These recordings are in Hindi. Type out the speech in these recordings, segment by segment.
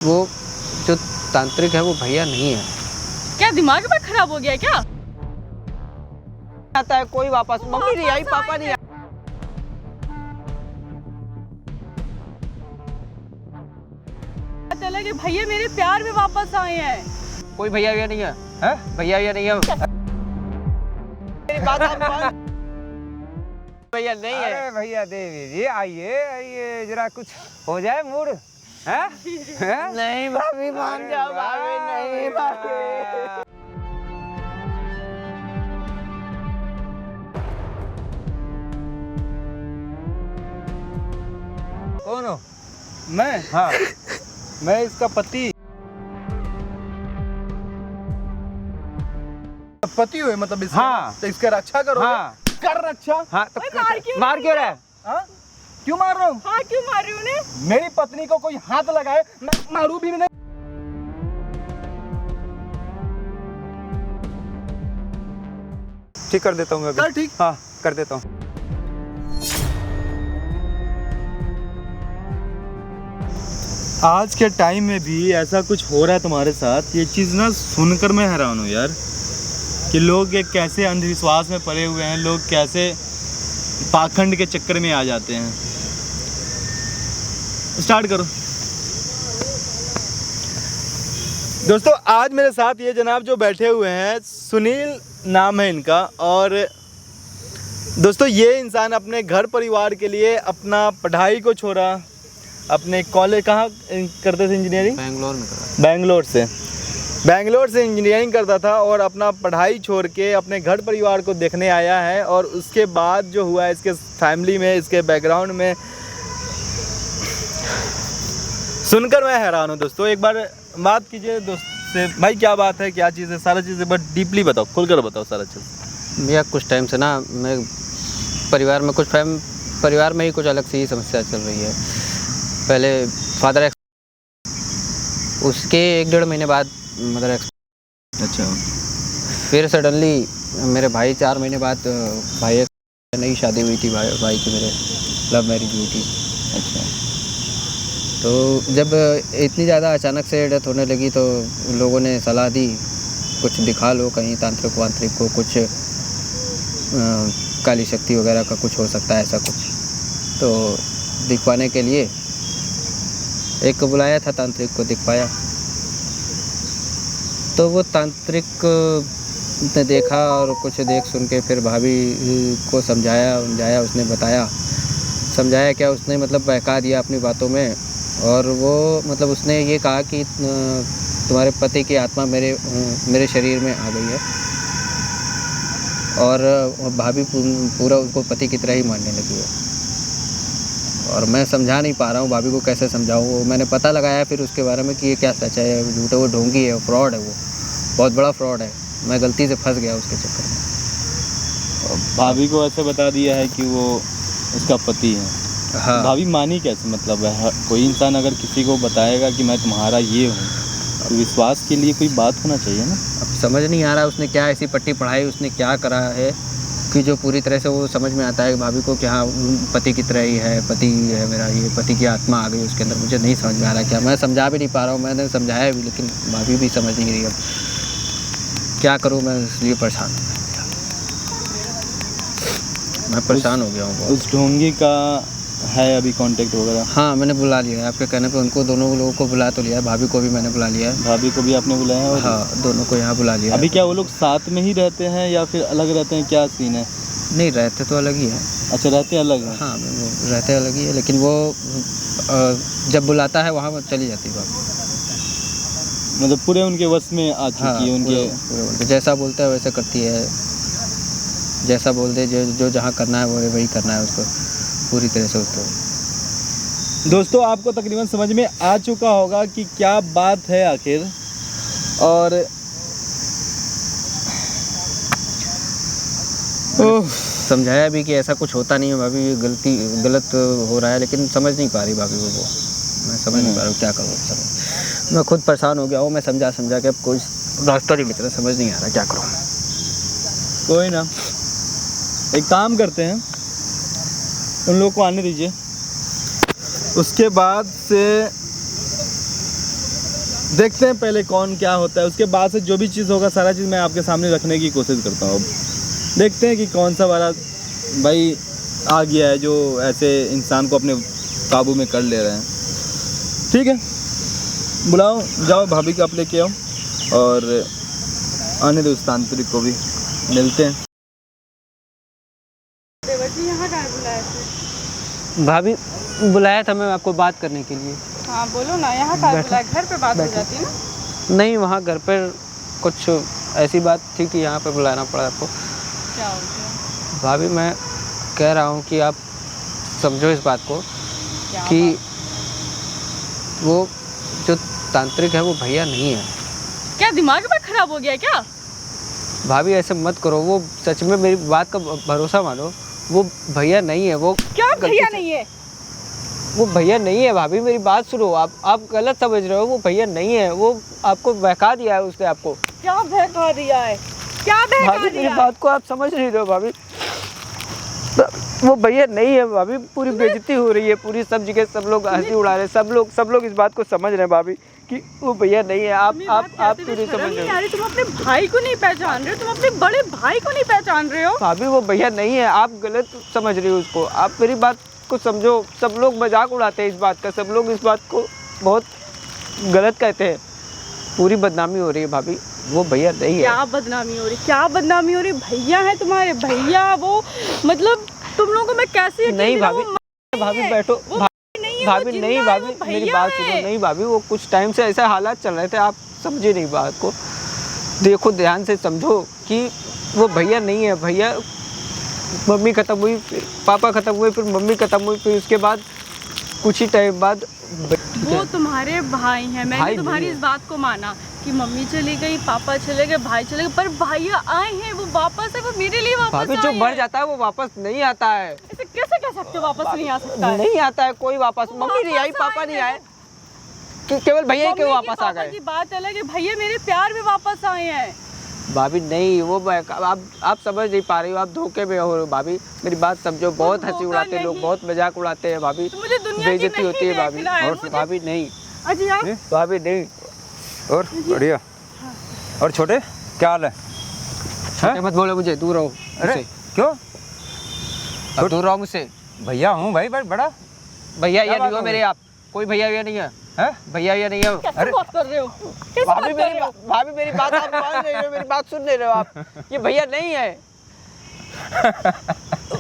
वो जो तांत्रिक है वो भैया नहीं है। क्या दिमाग में खराब हो गया क्या? आता है कोई वापस, मम्मी नहीं आई, पापा नहीं आई। चला कि भैया मेरे प्यार में वापस आए हैं। कोई भैया भैया नहीं है, हैं? भैया नहीं है। मेरी बात आप मान। भैया नहीं है। अरे भैया देवी जी आइए जरा कुछ हो जाए मूड है? नहीं भाभी मान जाओ, भाभी नहीं भाभी। कौन हो? मैं हाँ मैं इसका पति हुए मतलब इसका हाँ। तो इसका रक्षा करो। हाँ कर रक्षा। हाँ तो मार क्यों रहा है? हाँ? क्यों मार रहा हूँ? हाँ क्यों मार रही उन्हें? मेरी पत्नी को कोई हाथ लगाए मैं मारू भी नहीं। ठीक कर देता हूँ मैं अभी। कर ठीक। हाँ कर देता हूँ। आज के टाइम में भी ऐसा कुछ हो रहा है तुम्हारे साथ, ये चीज़ ना सुनकर मैं हैरान हूँ यार कि लोग एक कैसे अंधविश्वास में पड़े हुए हैं, लोग कैसे पाखंड के चक्कर में आ जाते हैं। स्टार्ट करो दोस्तों। आज मेरे साथ ये जनाब जो बैठे हुए हैं, सुनील नाम है इनका। और दोस्तों ये इंसान अपने घर परिवार के लिए अपना पढ़ाई को छोड़ा, अपने कॉलेज कहाँ करते थे इंजीनियरिंग? बैंगलोर में करा। बैंगलोर से इंजीनियरिंग करता था और अपना पढ़ाई छोड़ के अपने घर परिवार को देखने आया है। और उसके बाद जो हुआ है इसके फैमिली में, इसके बैकग्राउंड में सुनकर मैं हैरान हूँ दोस्तों। एक बार बात कीजिए दोस्त से, भाई क्या बात है, क्या चीज़ है, सारा चीज़ें बट डीपली बताओ, खुलकर बताओ सारा चीज़। भैया कुछ टाइम से ना मैं परिवार में ही कुछ अलग सी ही समस्या चल रही है। पहले फादर उसके 1-1.5 महीने बाद मदर अच्छा। फिर सडनली मेरे भाई 4 महीने बाद भाई नई शादी हुई थी, भाई की मेरे लव मैरिज हुई थी। अच्छा। तो जब इतनी ज़्यादा अचानक से डेथ होने लगी तो लोगों ने सलाह दी कुछ दिखा लो कहीं तांत्रिक वांत्रिक को, कुछ काली शक्ति वगैरह का कुछ हो सकता है ऐसा कुछ। तो दिखवाने के लिए एक को बुलाया था, तांत्रिक को दिखवाया। तो वो तांत्रिक ने देखा और कुछ देख सुन के फिर भाभी को समझाया, उसने समझाया क्या, उसने मतलब बहका दिया अपनी बातों में। और वो मतलब उसने ये कहा कि तुम्हारे पति की आत्मा मेरे शरीर में आ गई है। और भाभी पूरा उनको पति की तरह ही मानने लगी है। और मैं समझा नहीं पा रहा हूँ भाभी को, कैसे समझाऊँ। मैंने पता लगाया फिर उसके बारे में कि ये क्या सच है, झूठ है, वो ढोंगी है, फ्रॉड है, वो बहुत बड़ा फ्रॉड है। मैं गलती से फंस गया उसके चक्कर में। भाभी को ऐसे बता दिया है कि वो उसका पति है। हाँ। भाभी मानी कैसे? मतलब है कोई इंसान अगर किसी को बताएगा कि मैं तुम्हारा ये हूँ तो विश्वास के लिए कोई बात होना चाहिए ना। अब समझ नहीं आ रहा उसने क्या ऐसी पट्टी पढ़ाई, उसने क्या करा है कि जो पूरी तरह से वो समझ में आता है भाभी को कि हाँ पति की तरह ही है, पति है मेरा, ये पति की आत्मा आ गई उसके अंदर। मुझे नहीं समझ में आ रहा क्या, मैं समझा भी नहीं पा रहा हूँ। मैंने समझाया भी लेकिन भाभी भी समझ नहीं रही। अब क्या करूँ, मैं इसलिए परेशान हूँ। मैं परेशान हो गया हूँ बहुत। उस ढोंगी का है अभी कांटेक्ट वगैरह? हाँ मैंने बुला लिया है, आपके कहने पे उनको दोनों लोगों को बुला तो लिया है, भाभी को भी मैंने बुला लिया है। भाभी को भी आपने बुलाया है? हाँ दोनों को यहाँ बुला लिया। अभी क्या वो लोग साथ में ही रहते हैं या फिर अलग रहते हैं, क्या सीन है? नहीं रहते तो अलग ही है। अच्छा रहते अलग हैं? हाँ वो रहते अलग ही है, लेकिन वो जब बुलाता है वहाँ चली जाती है भाभी। मतलब पूरे उनके वश में आ चुकी है? पूरे जैसा बोलता है वैसा करती है, जैसा बोल दे जो जहाँ करना है वो वही करना है उसको, पूरी तरह से उसको। दोस्तों आपको तकरीबन समझ में आ चुका होगा कि क्या बात है आखिर। और समझाया भी कि ऐसा कुछ होता नहीं है भाभी, ये गलत हो रहा है, लेकिन समझ नहीं पा रही भाभी वो। मैं समझ नहीं पा रहा हूँ क्या करूँ। मैं खुद परेशान हो गया हूँ। मैं समझा के अब कोई रास्ता नहीं निकला, समझ नहीं आ रहा क्या करूँ। कोई ना, एक काम करते हैं, उन लोगों को आने दीजिए, उसके बाद से देखते हैं पहले कौन क्या होता है, उसके बाद से जो भी चीज़ होगा सारा चीज़ मैं आपके सामने रखने की कोशिश करता हूँ। देखते हैं कि कौन सा वाला भाई आ गया है जो ऐसे इंसान को अपने काबू में कर ले रहे हैं। ठीक है, बुलाओ, जाओ भाभी को आप लेके आओ और आने दो उस तांत्रिक को भी, मिलते हैं। यहाँ कहाँ बुलाया थे? भाभी बुलाया था मैं आपको बात करने के लिए। हाँ बोलो ना, यहाँ कहाँ बुलाया? घर पे बात हो जाती है ना। नहीं, वहाँ घर पर कुछ ऐसी बात थी कि यहाँ पे बुलाना पड़ा आपको। क्या हो गया? भाभी मैं कह रहा हूँ कि आप समझो इस बात को क्या कि बात? वो जो तांत्रिक है वो भैया नहीं है। क्या दिमाग में खराब हो गया क्या? भाभी ऐसे मत करो, वो सच में मेरी बात का भरोसा मानो, वो भैया नहीं है। वो क्या गलती भैया से- नहीं है? वो भैया नहीं है भाभी, मेरी बात सुनो। आप गलत समझ रहे हो, वो भैया नहीं है। वो आपको बहका दिया है उसने आपको। क्या बहका दिया है? क्या बहका भाभी मेरी दिया है? बात को आप समझ नहीं रहे हो भाभी। वो भैया नहीं है भाभी, पूरी बेइज्जती हो रही है, पूरी सब जगह सब लोग हंसी उड़ा रहे हैं, सब लोग इस बात को समझ रहे हैं भाभी कि वो भैया नहीं है। आप तुम्हें बात आप कहते क्यों हुए नहीं समझ शर्म रहे नहीं हो? आ रही? तुम अपने भाई को नहीं पहचान रहे हो, तुम अपने बड़े भाई को नहीं पहचान रहे हो। भाभी वो भैया नहीं है, आप गलत समझ रही हो उसको। आप मेरी बात को समझो। सब लोग मजाक उड़ाते हैं इस बात का, सब लोग इस बात को बहुत गलत कहते हैं। पूरी बदनामी हो रही है भाभी, वो भैया नहीं है। क्या बदनामी हो रही? क्या बदनामी हो रही? भैया है तुम्हारे, भैया वो मतलब तुम लोगों को मैं कैसे यकीन नहीं दिलाऊं? भाभी, वो भाभी है। बैठो। वो नहीं है, भाभी वो नहीं, जिंदा है, भाभी वो मेरी भैया बात है। सुनो। नहीं भाभी, वो कुछ टाइम से ऐसे हालात चल रहे थे, आप समझे नहीं बात को। देखो ध्यान से समझो कि वो भैया नहीं है। भैया, मम्मी ख़त्म हुई, फिर पापा ख़त्म हुए, फिर मम्मी ख़त्म हुई, फिर उसके बाद कुछ ही टाइम बाद वो तुम्हारे भाई हैं। मैंने भाई तुम्हारी नहीं इस बात को माना कि मम्मी चली गई, पापा चले गए, भाई चले गए, पर भैया आए हैं, वो वापस है, वो मेरे लिए वापस भाभी आए जो हैं। मर जाता है वो वापस नहीं आता है। ऐसे कैसे कह सकते हो वापस नहीं आ सकता है? नहीं आता है कोई वापस। मम्मी नहीं आई, पापा नहीं आए, केवल भैया ही मम्मी क्यों की, वापस आ पापा गए। की बात अलग है, भैया मेरे प्यार में वापस आए हैं। भाभी नहीं, वो आप समझ नहीं पा रही हो, आप धोखे में हो भाभी। मेरी बात समझो। बहुत हंसी धोखा उड़ाते हैं लोग, नहीं। बहुत मजाक उड़ाते हैं भाभी। तो मुझे दुनिया की बेइज्जती होती है नहीं भाभी। देखना है, और मुझे- भाभी नहीं, अजी आप भाभी नहीं। और बढ़िया। और छोटे क्या हाल है? छोटे मत बोलो मुझे, दूर रहो अरे मुझसे। क्यों? अब दूर रहो मुझसे। भैया हूँ भाई, बड़ा भैया क्या ये बात नहीं हो हो मेरे। गई? आप कोई भैया ये नहीं है, है? भैया ये नहीं है। कैसे अरे! बात कर रहे हो? कैसे बात भाभी कर रहे हो? भाभी मेरी बात आप मान नहीं रहे हो, मेरी बात सुन नहीं रहे हो आप। ये भैया नहीं है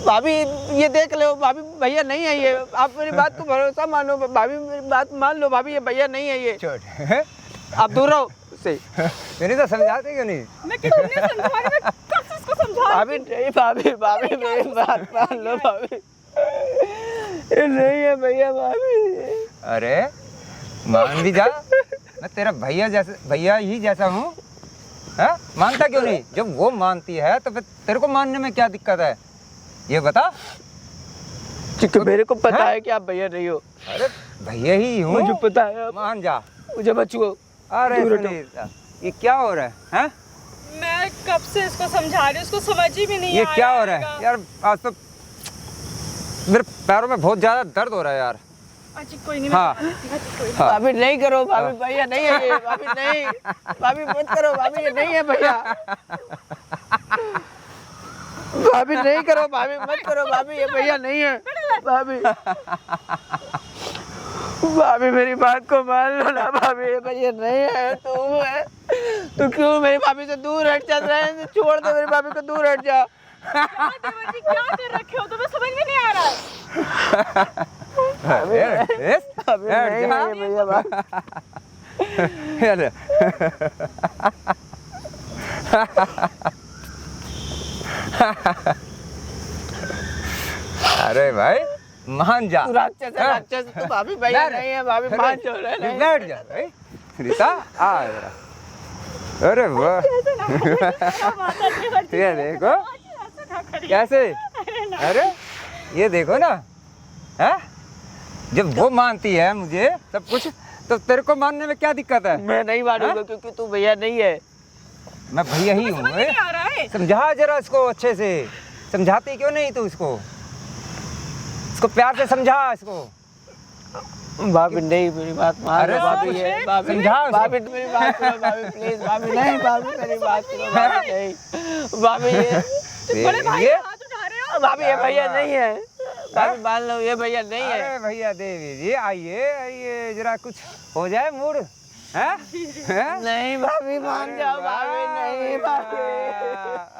भाभी, ये देख लो भाभी, भैया नहीं है ये। आप मेरी बात को भरोसा मानो भाभी, मेरी बात मान लो भाभी, ये भैया नहीं है ये। छोटे आप दूर रहो उससे। नहीं तो समझाते क्यों नहीं? मैं किसी नहीं समझा रही, मैं कब से इसको समझा रही भाभी नहीं, भाभी मेरी बात मान लो भाभी, ये नहीं है भैया भाभी। अरे मान भी जा, मैं तेरा भैया ही जैसा हूँ। हाँ, मानता क्यों नहीं? जब वो मानती है तो फिर तेरे को मानने में क्या दिक्कत है, ये बता। क्योंकि मेरे को पता हाँ? है कि आप भैया नहीं हो। अरे भैया ही हूँ, मुझे पता है, मान जा। मुझे मत छुओ। अरे दूर हटो। सुनील, ये क्या हो रहा है? हैं? मैं कब से इसको समझा रही हूँ, उसको समझ ही भी नहीं ये आ क्या हो है रहा है इसका। यार? आज तो मेरे पैरों में बहुत ज्यादा दर्द हो रहा है यार। अजी कोई नहीं, हाँ। मैं कोई नहीं। हाँ। भाभी नहीं करो भाभी, भैया नहीं है ये। भाभी नहीं, भाभी मत करो भाभी, ये नहीं है भैया। भाभी नहीं करो भाभी, मत करो भाभी, ये भैया नहीं है भाभी। भाभी मेरी बात को मान लो ना भाभी, ये भैया नहीं है। तुम है तो क्यों मेरी भाभी से दूर हट जा रहे हैं? छोड़ दो मेरी भाभी को, दूर हट जा। देवर जी क्या कर रखे हो, तुम्हें समझ में नहीं आ रहा है। भाभी नहीं है ये भैया भाभी। अरे भाई मान जा। तू राक्षस है, राक्षस। तू भाभी भैया नहीं है भाभी, मान छोड़ रहे नहीं। बैठ जा भाई। रीता आ जरा। अरे वाह, ये देखो कैसे। अरे ये देखो ना, है जब वो मानती है मुझे सब कुछ, तो तेरे को मानने में क्या दिक्कत है? मैं नहीं मानूंगा क्योंकि तू भैया नहीं है। मैं भैया ही हूँ। नहीं आ रहा है। समझा जरा इसको अच्छे से। समझाती क्यों नहीं तू इसको? इसको प्यार से समझा इसको। भाभी नहीं, मेरी बात मान अरे लो भाभी, कुछ ये भाभी समझाओ उसे। भाभी मेरी बात सुनो भाभी, प्लीज भाभी, नहीं भाभी मेरी बात सुनो भाभी, नहीं भाभी, ये बड़े भाई ये हाथ उठा रहे हो। भाभी ये भैया नहीं है, भाभी मान लो ये भैया नहीं है। अरे भैया देवी जी आइए आइए, जरा कुछ हो जाए मूड है? नहीं भाभी मान जाओ भाभी, नहीं भाभी,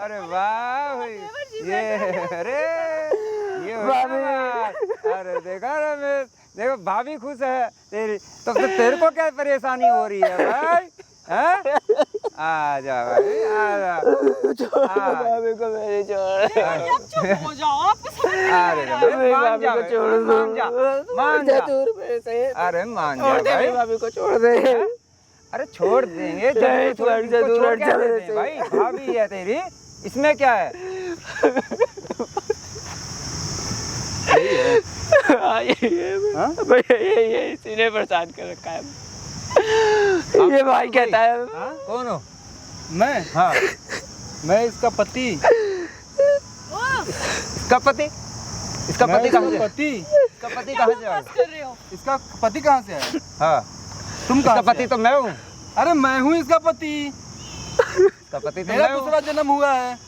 अरे वाह भाई, ये अरे ये हो भाभी। गया। अरे देखा रमेश, देखो भाभी खुश है तेरी, तो तेरे को क्या परेशानी हो रही है भाई? हैं? आ जा भाई, आ जा। भाभी को मेरी छोड़, आप चुप हो जाओ, आपको समझ नहीं आ अरे रहा है। रमेश, मान भाभी जा को भाई, छोड़ दो, मान जा, मान जा। दूर मेरे से, अरे मान जा छोड़ दे भाई। मेरी भाभी को, छोड़ दे। अरे छोड़ देंगे, जब नहीं, तो छोड़ छोड़ दे, इसको दूर छोड़ हट क्या जा देते मेरे हैं से। भाई? भाभी है तेरी, इसमें क्या है? भैया ये इसी ने परेशान कर रखा है। ये भाई कहता है हाँ? कौन हो? मैं हाँ, मैं इसका पति। इसका पति? इसका मैं पति कहाँ से? इसका पति। इसका पति कहाँ से आया? बस कर रहे हो। इसका पति कहाँ से है? हाँ, तुम इसका कहाँ से पति तो मैं हूँ। अरे मैं हूँ इसका पति। इसका पति तो मेरा मैं हूँ। दूसरा जन्म हुआ है।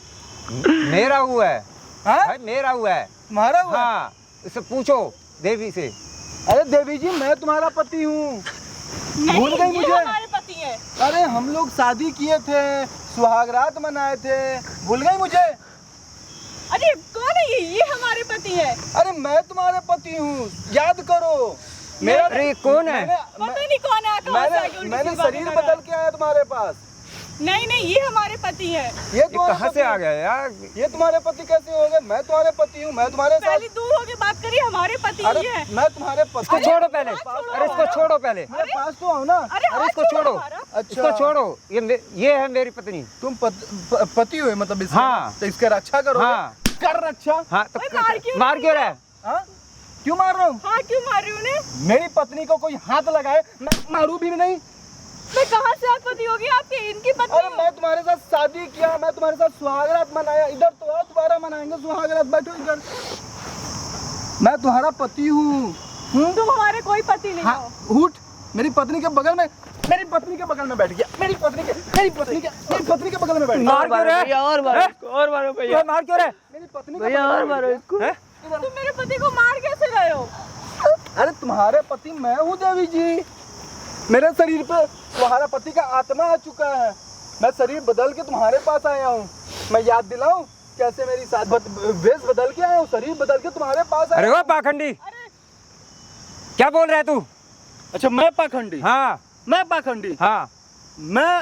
मेरा हुआ है हाँ? भाई, मेरा हुआ है। तुम्हारा हुआ? हाँ, इससे पूछो देवी से। अरे देवी जी, मैं तुम्हारा पति हूँ। नहीं, भूल गई ये मुझे? हमारे पति है। अरे हम लोग शादी किए थे, सुहागरात मनाए थे, भूल गई मुझे? अरे कौन है ये हमारे पति है। अरे मैं तुम्हारे पति हूँ, याद करो। मेरा अरे ये कौन है? पता नहीं कौन है, कहाँ से आके उल्टी मैंने सीधी बातें शरीर कर रहा है। बदल के आया तुम्हारे पास। नहीं नहीं, ये हमारे पति है। ये ये तुम्हारे कहाँ पति- से आ गया यार? ये तुम्हारे पति कैसे हो गए? मैं तुम्हारे पति हूँ, मैं तुम्हारे साथ। पहले दूर होके बात करिए, हमारे पति अरे ही है। मैं तुम्हारे पति। इसको छोड़ो पहले, छोड़ो अरे इसको छोड़ो पहले, मेरे पास तो आओ ना। अरे अरे हाथ इसको छोड़ो। हमारा। अच्छा, इसको छोड़ो। ये है मेरी पत्नी। तुम पति हुए मतलब इसके? हाँ। तो इसका रक्षा करो। हाँ। कर रक्षा। हाँ तो ओए, मार क्यों मार क्यों रहा है? हाँ? क्यों मार रहा हूँ? हाँ क्यों मार रही हूँ उन्हें? मेरी पत्नी को कोई हाथ लगाए, मैं मारू भी नहीं। मैं कहाँ से आप पति होगी आपके? इनकी पत्नी अरे हूँ। मैं तुम्हारे साथ शादी किया, मैं तुम्हारे साथ सुहागरात मनाया। इधर तो आओ, दोबारा मनाएंगे सुहागरात। बैठो इधर। मैं तुम्हारा पति हूँ। तुम हमारे कोई पति नहीं हाँ, हो। उठ। मेरी पत्नी के बगल में, मेरी पत्नी के बगल में बैठ गया। मेरी पत्नी के बगल में बैठ गया। मार क्यों रहा है? भैया और मारो इसको, और मारो भैया, ये मार क्यों रहा है? मेरी पत्नी के भैया बगल और में मारो बैठ इसको। हैं? तुम मेरे पति को मार कैसे रहे हो? गया। अरे तुम्हारे पति मैं हूँ देवी जी। मेरे शरीर पे तुम्हारा पति का आत्मा आ चुका है। मैं शरीर बदल के तुम्हारे पास आया हूँ। मैं याद दिलाऊं कैसे मेरी वेश बदल के आया हूँ, शरीर बदल के तुम्हारे पास अरे आया वो पाखंडी, अरे क्या बोल रहा है तू? अच्छा, मैं पाखंडी? हाँ मैं पाखंडी? हाँ, मैं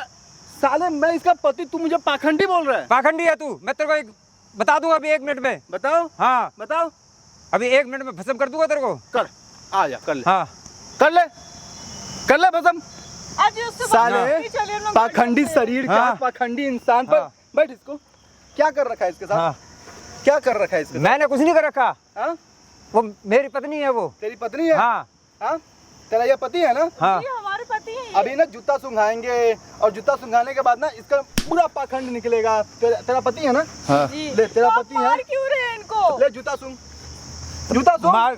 साले, मैं इसका पति, तू मुझे पाखंडी बोल रहा है? पाखंडी है तू। मैं तेरे को एक बता दूंगा अभी 1 मिनट में। बताओ, हाँ, बताओ। अभी 1 मिनट में भस्म कर दूंगा तेरे को। कर, आ जा, कर ले। हाँ, कर ले, कर ले भस्म। आज ये उससे बात साले, नहीं चली, हम लोग पाखंडी बैठ जाते हैं। शरीर का, हाँ। पाखंडी इंसान पर हाँ। बैठ। इसको क्या कर रखा है इसके साथ? हाँ, क्या कर रखा है इसके साथ? मैंने कुछ नहीं कर रखा। हाँ? वो मेरी पत्नी है वो। तेरी पत्नी है? हाँ हाँ? तेरा ये पति है ना? हाँ, ये हमारे पति हैं। अभी ना जूता सुंघाएंगे, और जूता सुंघाने के बाद ना इसका पूरा पाखंड निकलेगा। तेरा पति है ना? हाँ। जी। ले, तेरा तो आप पति है? मार क्यों रहे हैं इनको? ले जूता सूंघ, जूता सूंघ, मार,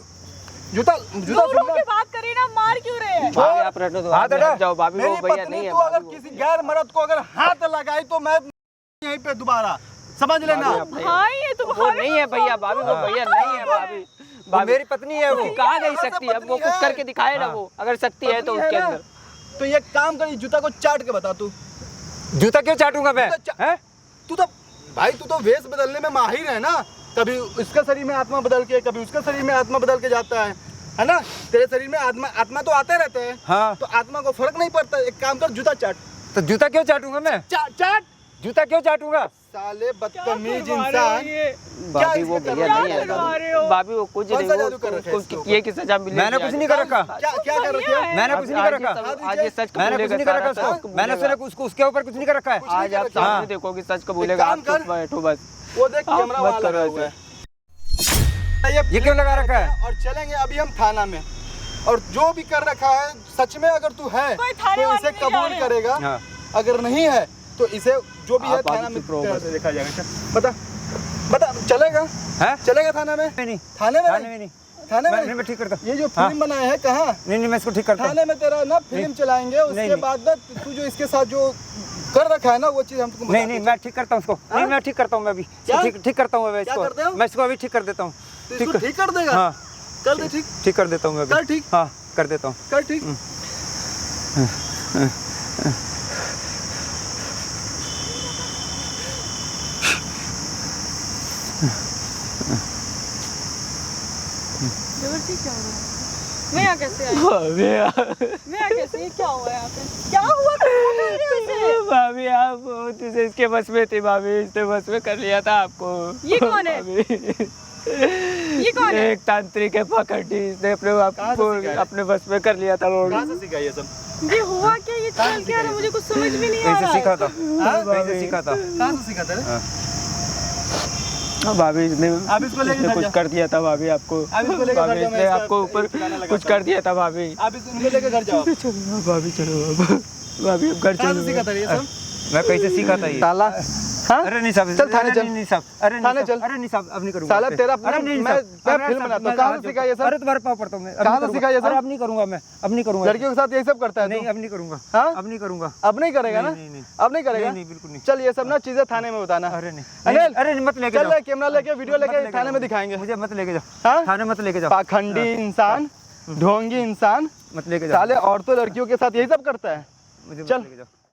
जूता दूर सूंघ होके बात करिए ना, मार क्यों रहे हैं? भाभी आप रटो तो, हाथ भाभी हटा। हट जाओ, भाभी मेरी वो भैया पत्नी नहीं है, तू अगर भाभी वो- किसी गैर मर्द को अगर हाथ लगाई तो मैं यहीं पे दोबारा, समझ लेना। हाँ ये वो तुम्हारे नहीं है भैया, भाभी वो भैया नहीं है, भाभी वो मेरी पत्नी है वो। कहाँ गई शक्ति? अब वो कुछ करके दिखाए ना, वो अगर शक्ति है तो पत्नी उसके ना? अंदर। तो ये काम कर, जूता को चाट के बता तू। जूता क्यों चाटूंगा मैं? हैं? तू तो भाई, तू तो वेश बदलने में माहिर है ना। कभी इसका शरीर में आत्मा बदल के, कभी उसका शरीर में आत्मा बदल के जाता है ना? तेरे शरीर में आत्मा तो आते रहते हैं। हाँ, तो आत्मा को फर्क नहीं पड़ता। एक काम कर, जूता चाट। तो जूता क्यों चाटूंगा मैं? चाट। जूता क्यों चाटूंगा? साले बदतमीज करवा रहे हो इंसान। ये? भाभी वो इसके भैया करवा नहीं है, करवा रहे हो? भाभी वो कुछ कौन नहीं, सा वो जादू कर रखा है इसके उसको किए की सजा मिलेगी। मैंने कुछ नहीं कर रखा। क्या कर रखे है? मैंने कुछ नहीं कर रखा। आज ये सच मैंने कुछ नहीं कर रखा उसको। मैंने सिर्फ उसको उसके ऊपर कुछ नहीं कर रखा है। आज आप हाँ। सामने देखोगे, सच कबूलेगा। काम आप कर। चुप बैठो बस। वो देख, आप कैमरा मत वहां करो लगा हुआ ऐसे। है। ये क्यों लगा रखा है? और चलेंगे अभी हम थाना में, और जो भी कर रखा है सच में अगर तू है कोई थाने तो वाले इसे नहीं जा कबूल रहे। करेगा। हाँ। अगर नहीं है तो इसे जो भी है आप थाना आगे में चुप रहो बस। देखा जाएगा। चल, बता, चलेगा? हैं? चलेगा थाना में? नहीं, थाने में थाने में नहीं। थाने में नहीं मैं ठीक करता हूँ। ये जो फिल्म बनाया है कहाँ? नहीं मैं इसको ठीक करता हूँ। थाने में तेरा ना फिल्म चलाएंगे, उसके बाद ना तू जो इसके साथ जो कर रखा है ना वो चीज हम तुमको नहीं मैं ठीक करता हूँ उसको। नहीं मैं ठीक करता हूँ, मैं अभी ठीक करता हूँ मैं क्या करते हो? इसको। मैं इसको अभी ठीक कर देता हूँ। तो इसको ठीक कर देगा? हाँ कर दे ठीक, ठीक कर देता हूँ मैं कर अभी। ठीक, हाँ कर देता हूँ। कर ठीक। जबरदस्ती क्या हो रहा है? मैं यहाँ कैसे आई? मैं यहाँ कैसे? क्या हुआ यहाँ पे? क्या हुआ? क्यों कर रहे हो इसे? भाभी आप तुझे इसके बस में थी भाभी, इसने बस में कर लिया था आपको। ये कौन है? ये कौन है? एक तांत्रिक है पकड़ी, इसने अपने आप कहाँ से को सिखाया? अपने बस में कर लिया था। कहाँ से सीखा ये सब? ये हुआ क्या? ये चल क्या रहा है? मुझे कुछ समझ में नहीं आ कहीं रहा से है। सीखा था, हाँ? कहीं से सीखा था। कहाँ से सीखा तेरे? भाभी इसने आप इसको लेके घर कुछ जाओ। कर दिया था भाभी आपको। आप इसको लेके घर भाभी जाओ, मैं इसने इसका आपको ऊपर गाना लगाता कुछ कर दिया था भाभी। आप इनको लेके घर जाओ। चलो भाभी चलो भाभी अब घर कहाँ से चलो। सीखा था ये सब? मैं कहीं से सीखा था ये। साला हाँ? अरे नहीं साहब, चल थाने चल। नहीं साहब, अरे नहीं थाने साहब, चल। अरे नहीं साहब, अब नहीं करूंगा। साला आपसे। तेरा अरे नहीं मैं साहब, अरे फिल्म साहब, बनाता हूँ। मैं कहाँ आज- से सीखा ये सब? अरे तुम्हारे पाँव पड़ता हूँ मैं। अब कहाँ नहीं से सीखा ये करूंगा। सब? अरे अब नहीं करूंगा मैं, अब नहीं करूंगा। लड़कियों के साथ यही सब करता है नहीं तू? अब नहीं करूंगा। हाँ? अब नहीं करूंगा। अब नहीं करेगा ना? नहीं, नहीं। अब नहीं करेगा? नहीं बिल्कुल नहीं। चल ये सब ना चीजें थाने में बताना। अरे नहीं, अनिल, अरे नहीं, मत लेके चल जाओ। कैमरा लेके वीडियो मत लेके लेके थाने में जाओ। दिखाएंगे। मुझे मत लेके जाओ, हाँ? थाने मत लेके जाओ, पाखंडी इंसान, ढोंगी इंसान, मत लेके जाओ। साले औरतों लड़कियों के साथ यही सब करता है। मुझे मत चल। लेके जाओ।